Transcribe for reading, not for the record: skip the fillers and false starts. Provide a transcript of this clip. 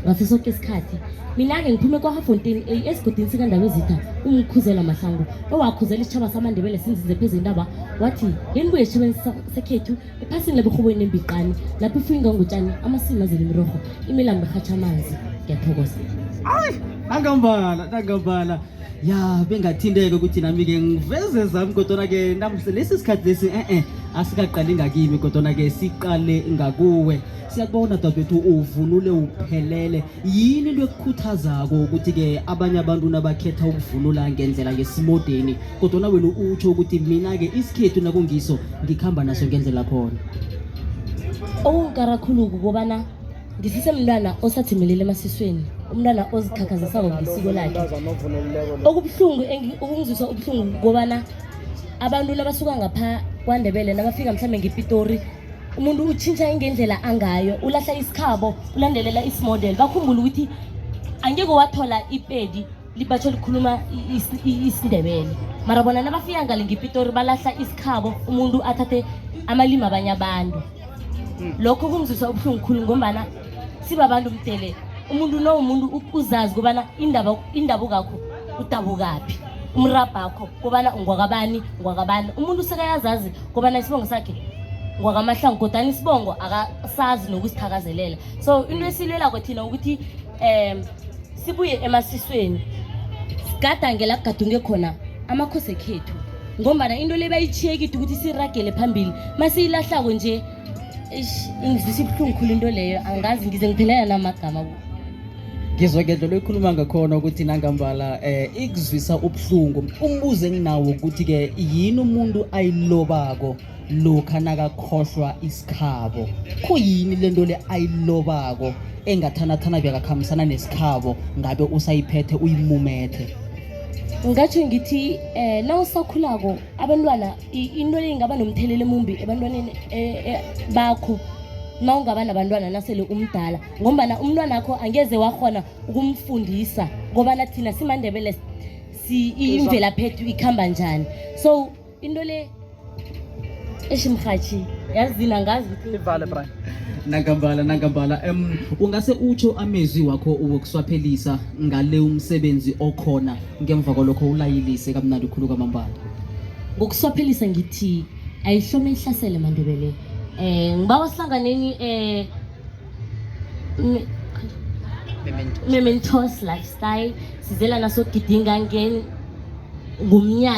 ngaso sonke isikhathi. Mina-ke ngiphume kwaHafontein esigodini sikaNdabezitha umkhuzela Mahlangu owakhuzela isitjhaba samaNdebele sinzize phezulu indaba wathi yenibuye esitjhabeni sekhethu ephasini leberhobweni embiqani lapho ifuyo ingangutshani amasimi azele imirorho imilambo erhatjha amanzi. Ngiyathokoza. Nangambala ya bengathindeke ukuthi nami-ke ngiveze zami kodwana-ke namhle lesi sikhathi lesi asikaqali ngakimi kodwana-ke siqale ngakuwe. Siyakubona dadwethu uvunule uphelele, yini into ekukhuthazako ukuthi-ke abanye abantu nabakhetha ukuvunula ngendlela ngesimodeni kodwana wena utsho ukuthi mina-ke isikhethu nakungiso ngikhamba naso ngendlela khona? Okungikarakhulu kukobana ngisisemntwana osadzimelele emasisweni, umntwana ozikhakhazisako ngesiko lakhe. Okubuhlungu okungizwisa ubuhlungu kukobana abantu nabasuka ngapha kwaNdebele nabafika mhlambe ngePitori, umuntu utshintsha ngendlela angayo, ulahla isikhabo, ulandelela isimodel. Bakhumbula ukuthi angeke wathola ipedi libatsho likhuluma isiNdebele, mara bona nabafika ngale ngePitori balahla isikhabo, umuntu athathe amalimi abanye abantu. Lokho kungizwisa ubuhlungu khulu ngombana sibabantu mdele umuntu nomuntu uzazi kobana indabukakho udabukaphi, umrabhakho kobana ungwakabani. Umuntu sekayazazi kobana isibongo sakhe ngwakaMahlangu kodwana isibongo akasazi nokusithakazelela. So into esilwelako thina ukuthi sibuye emasisweni sigadange la kugadunge khona amakhosi ekhethu, ngombana into le bayitjhiye kithi ukuthi siragele phambili masiyilahlako nje ingizwisa ibuhlungu khulu into leyo. Angazi ngize ngiphelela namagama. Ngizwa ngendlela oyikhuluma ngakhona ukuthi nangambala ikuzwisa ubuhlungu. Umbuzo enginawo ukuthi-ke yini umuntu ayilobako lokha nakakhohlwa isikhabo? Kuyini lento le ayilobako engathanathana byakakhambisana nesikhabo ngabe usayiphethe uyimumethe? Ngatsho ngithi nawusakhulako abantwana into le ingaba nomthelelo emumbi ebantwaneni bakho nawungaba nabantwana nasele umdala, ngombana umntwana akho angeze wakhona ukumfundisa ngobana thina simaNdebele imvelaphethu ikhamba njani. So into le eshimhathi yazina ngazi ukuthi ivale bra. Nangambala ungase utsho amezwi wakho wokuswaphelisa ngale umsebenzi okhona ngemva kwalokho ulayilise kamnandi khulu kwamambala? Ngokuswaphelisa ngithi ayihlome ihlasele maNdebele. Ngibawa sihlanganeni Mementos Lifestyle sizela naso gidinga ngumnyanya